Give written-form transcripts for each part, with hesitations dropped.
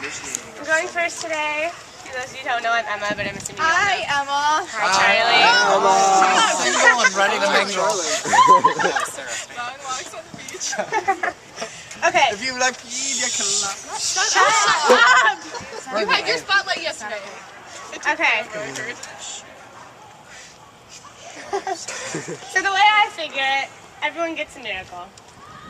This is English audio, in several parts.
I'm going first today. For those of you who don't know, I'm Emma, but I'm assuming you don't Hi, know. Emma. Hi, Charlie. Single and ready to mingle. Long walks on the beach. Okay. If you like pee, you can laugh. Shut up! You had your spotlight yesterday. Okay. So the way I figure it, everyone gets a miracle.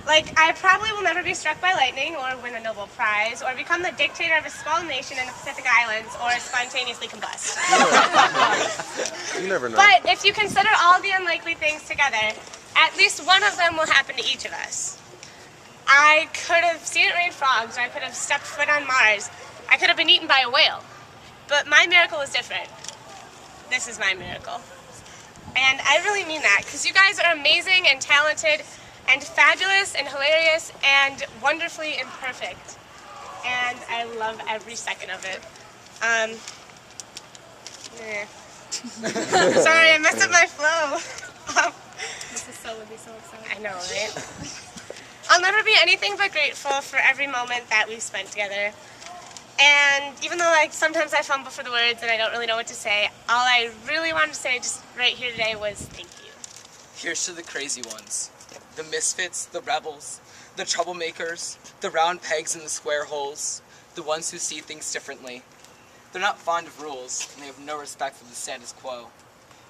Like, I probably will never be struck by lightning or win a Nobel Prize or become the dictator of a small nation in the Pacific Islands or spontaneously combust. You never know. But if you consider all the unlikely things together, at least one of them will happen to each of us. I could have seen it rain frogs, or I could have stepped foot on Mars. I could have been eaten by a whale. But my miracle is different. This is my miracle. And I really mean that, because you guys are amazing and talented and fabulous and hilarious and wonderfully imperfect. And I love every second of it. Sorry, I messed up my flow. Mrs. So would be so excited. I know, right? I'll never be anything but grateful for every moment that we've spent together. And even though sometimes I fumble for the words and I don't really know what to say, all I really wanted to say just right here today was thank you. Here's to the crazy ones. The misfits, the rebels, the troublemakers, the round pegs in the square holes, the ones who see things differently. They're not fond of rules, and they have no respect for the status quo.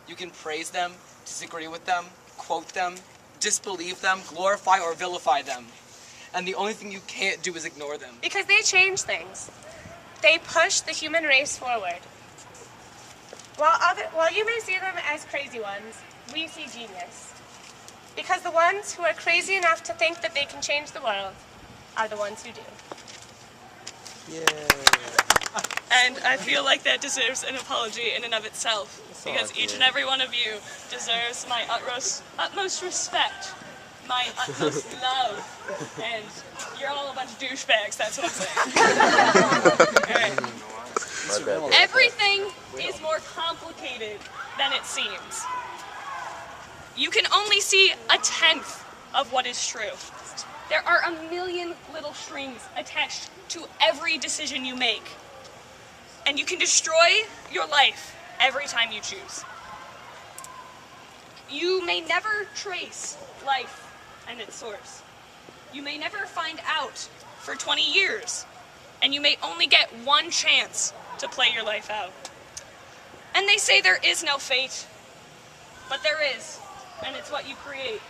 You can praise them, disagree with them, quote them, disbelieve them, glorify or vilify them. And the only thing you can't do is ignore them. Because they change things. They push the human race forward. While you may see them as crazy ones, we see genius. Because the ones who are crazy enough to think that they can change the world are the ones who do. And I feel like that deserves an apology in and of itself, because each and every one of you deserves my utmost respect, my utmost love, and you're all a bunch of douchebags, that's what I'm saying. All right. Everything is more complicated than it seems. You can only see a tenth of what is true. There are a million little strings attached to every decision you make. And you can destroy your life every time you choose. You may never trace life and its source. You may never find out for 20 years. And you may only get one chance to play your life out. And they say there is no fate, but there is. And it's what you create.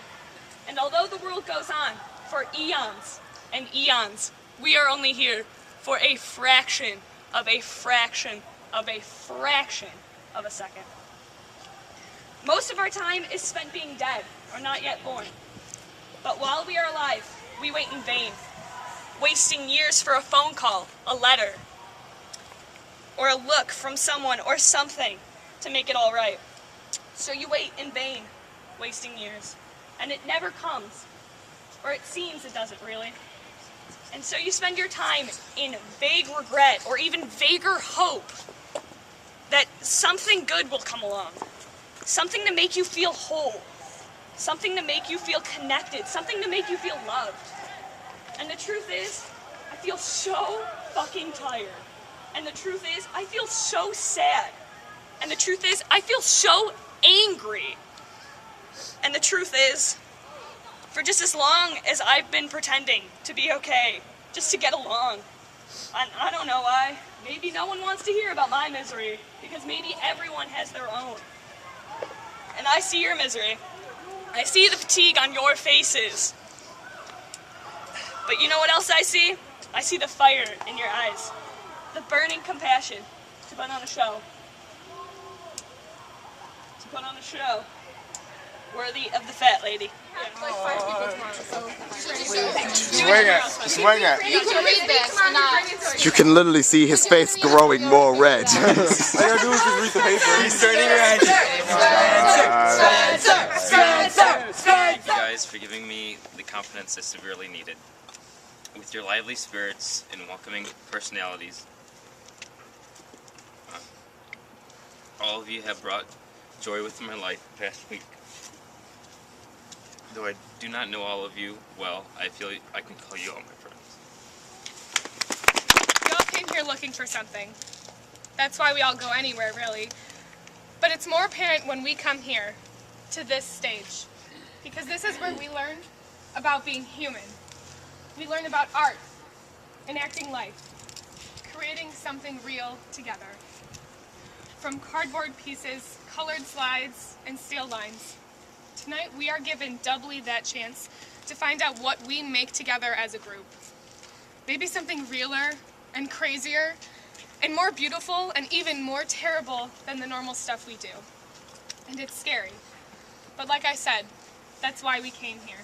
And although the world goes on for eons and eons, we are only here for a fraction of a fraction of a fraction of a second. Most of our time is spent being dead or not yet born. But while we are alive, we wait in vain, wasting years for a phone call, a letter, or a look from someone or something to make it all right. So you wait in vain, wasting years, and it never comes, or it seems it doesn't really. And so you spend your time in vague regret or even vaguer hope that something good will come along, something to make you feel whole, something to make you feel connected, something to make you feel loved. And the truth is, I feel so fucking tired. And the truth is, I feel so sad. And the truth is, I feel so angry. And the truth is, for just as long as I've been pretending to be okay, just to get along, I don't know why, maybe no one wants to hear about my misery, because maybe everyone has their own. And I see your misery. I see the fatigue on your faces. But you know what else I see? I see the fire in your eyes, the burning compassion to put on a show. To put on a show worthy of the fat lady. Like 5 people tomorrow, so Swing it. you can read this and not. You can literally see his face growing more red. All you gotta do is just read the paper. He's turning red. Thank you guys for giving me the confidence I severely needed. With your lively spirits and welcoming personalities, all of you have brought joy within my life the past week. Though I do not know all of you well, I feel I can call you all my friends. Y'all came here looking for something. That's why we all go anywhere, really. But it's more apparent when we come here, to this stage, because this is where we learn about being human. We learn about art, enacting life, creating something real together. From cardboard pieces, colored slides, and steel lines, tonight we are given doubly that chance to find out what we make together as a group. Maybe something realer and crazier and more beautiful and even more terrible than the normal stuff we do. And it's scary. But like I said, that's why we came here.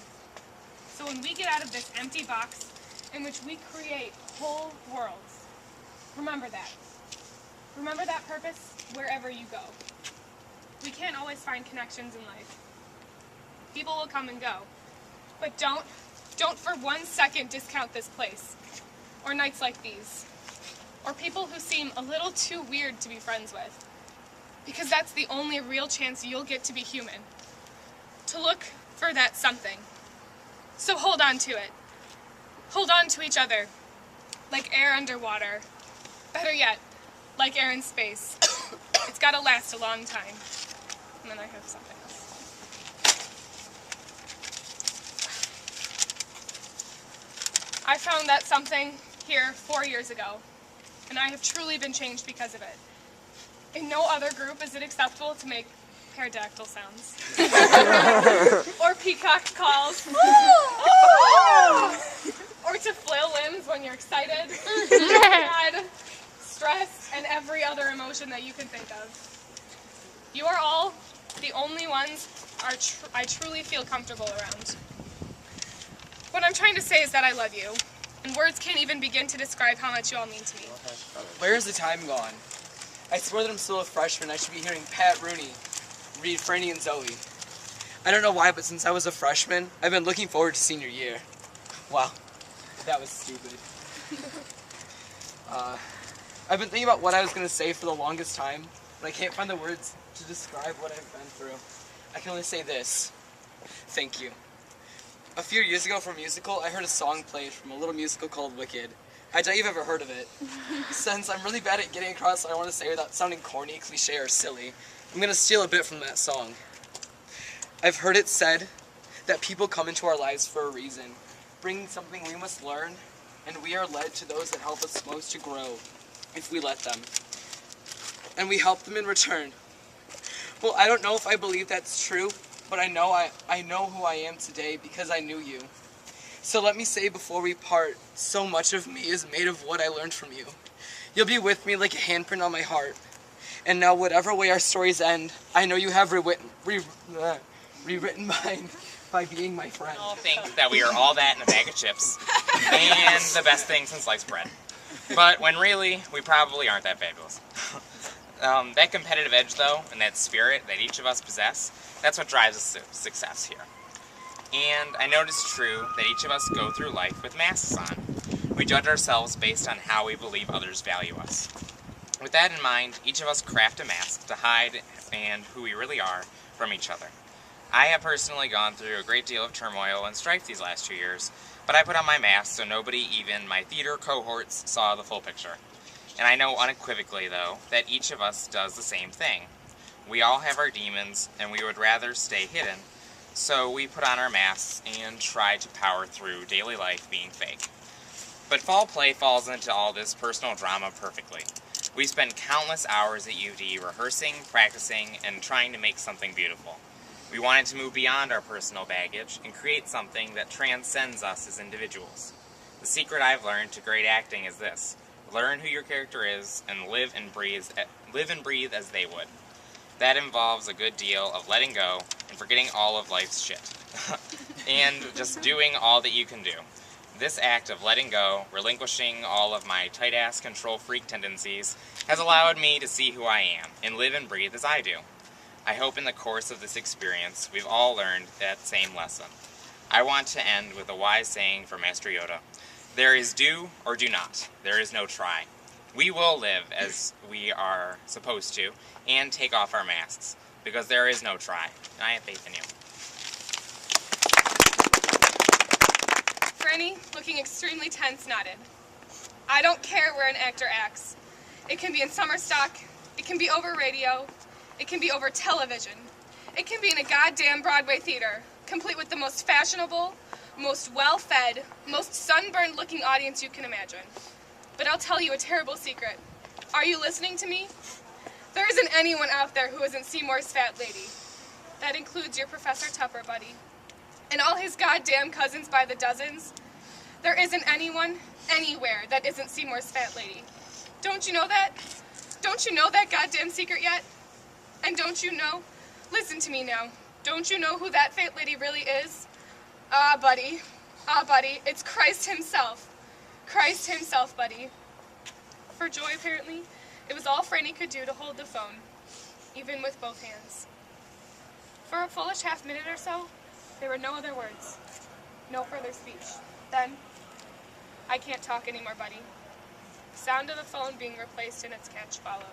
So when we get out of this empty box in which we create whole worlds, remember that. Remember that purpose wherever you go. We can't always find connections in life. People will come and go. But don't for 1 second discount this place, or nights like these, or people who seem a little too weird to be friends with, because that's the only real chance you'll get to be human, to look for that something. So hold on to it. Hold on to each other, like air underwater. Better yet, like air in space. It's gotta last a long time. And then I have something else. I found that something here 4 years ago, and I have truly been changed because of it. In no other group is it acceptable to make pterodactyl sounds. Or peacock calls. Or to flail limbs when you're excited, sad, stressed, and every other emotion that you can think of. You are all the only ones I truly feel comfortable around. What I'm trying to say is that I love you, and words can't even begin to describe how much you all mean to me. Where is the time gone? I swear that I'm still a freshman. I should be hearing Pat Rooney read Franny and Zoe. I don't know why, but since I was a freshman, I've been looking forward to senior year. Wow, that was stupid. I've been thinking about what I was going to say for the longest time, but I can't find the words to describe what I've been through. I can only say this. Thank you. A few years ago for a musical, I heard a song played from a little musical called Wicked. I doubt you've ever heard of it. Since I'm really bad at getting across what I want to say without sounding corny, cliche, or silly, I'm going to steal a bit from that song. I've heard it said that people come into our lives for a reason, bringing something we must learn, and we are led to those that help us most to grow, if we let them. And we help them in return. Well, I don't know if I believe that's true, but I know who I am today because I knew you. So let me say before we part, so much of me is made of what I learned from you. You'll be with me like a handprint on my heart. And now whatever way our stories end, I know you have rewritten mine by being my friend. We all think that we are all that in a bag of chips, and the best thing since sliced bread. But when really, we probably aren't that fabulous. That competitive edge, though, and that spirit that each of us possess, that's what drives us to success here. And I know it's true that each of us go through life with masks on. We judge ourselves based on how we believe others value us. With that in mind, each of us craft a mask to hide and who we really are from each other. I have personally gone through a great deal of turmoil and strife these last 2 years, but I put on my mask so nobody, even my theater cohorts, saw the full picture. And I know unequivocally, though, that each of us does the same thing. We all have our demons, and we would rather stay hidden, so we put on our masks and try to power through daily life being fake. But Fall Play falls into all this personal drama perfectly. We spend countless hours at UD rehearsing, practicing, and trying to make something beautiful. We wanted to move beyond our personal baggage and create something that transcends us as individuals. The secret I've learned to great acting is this: learn who your character is and live and breathe as they would. That involves a good deal of letting go and forgetting all of life's shit. And just doing all that you can do. This act of letting go, relinquishing all of my tight-ass control freak tendencies, has allowed me to see who I am and live and breathe as I do. I hope in the course of this experience we've all learned that same lesson. I want to end with a wise saying from Master Yoda: there is do or do not. There is no try. We will live as we are supposed to and take off our masks, because there is no try. And I have faith in you. Franny, looking extremely tense, nodded. I don't care where an actor acts. It can be in summer stock, it can be over radio, it can be over television. It can be in a goddamn Broadway theater, complete with the most fashionable, most well-fed, most sunburned-looking audience you can imagine. But I'll tell you a terrible secret. Are you listening to me? There isn't anyone out there who isn't Seymour's fat lady. That includes your Professor Tupper, buddy. And all his goddamn cousins by the dozens. There isn't anyone, anywhere, that isn't Seymour's fat lady. Don't you know that? Don't you know that goddamn secret yet? And don't you know? Listen to me now. Don't you know who that fat lady really is? Ah, buddy. Ah, buddy. It's Christ himself. Christ himself, buddy. For joy, apparently, it was all Franny could do to hold the phone, even with both hands. For a foolish half minute or so, there were no other words. No further speech. Then, I can't talk anymore, buddy. The sound of the phone being replaced in its catch followed.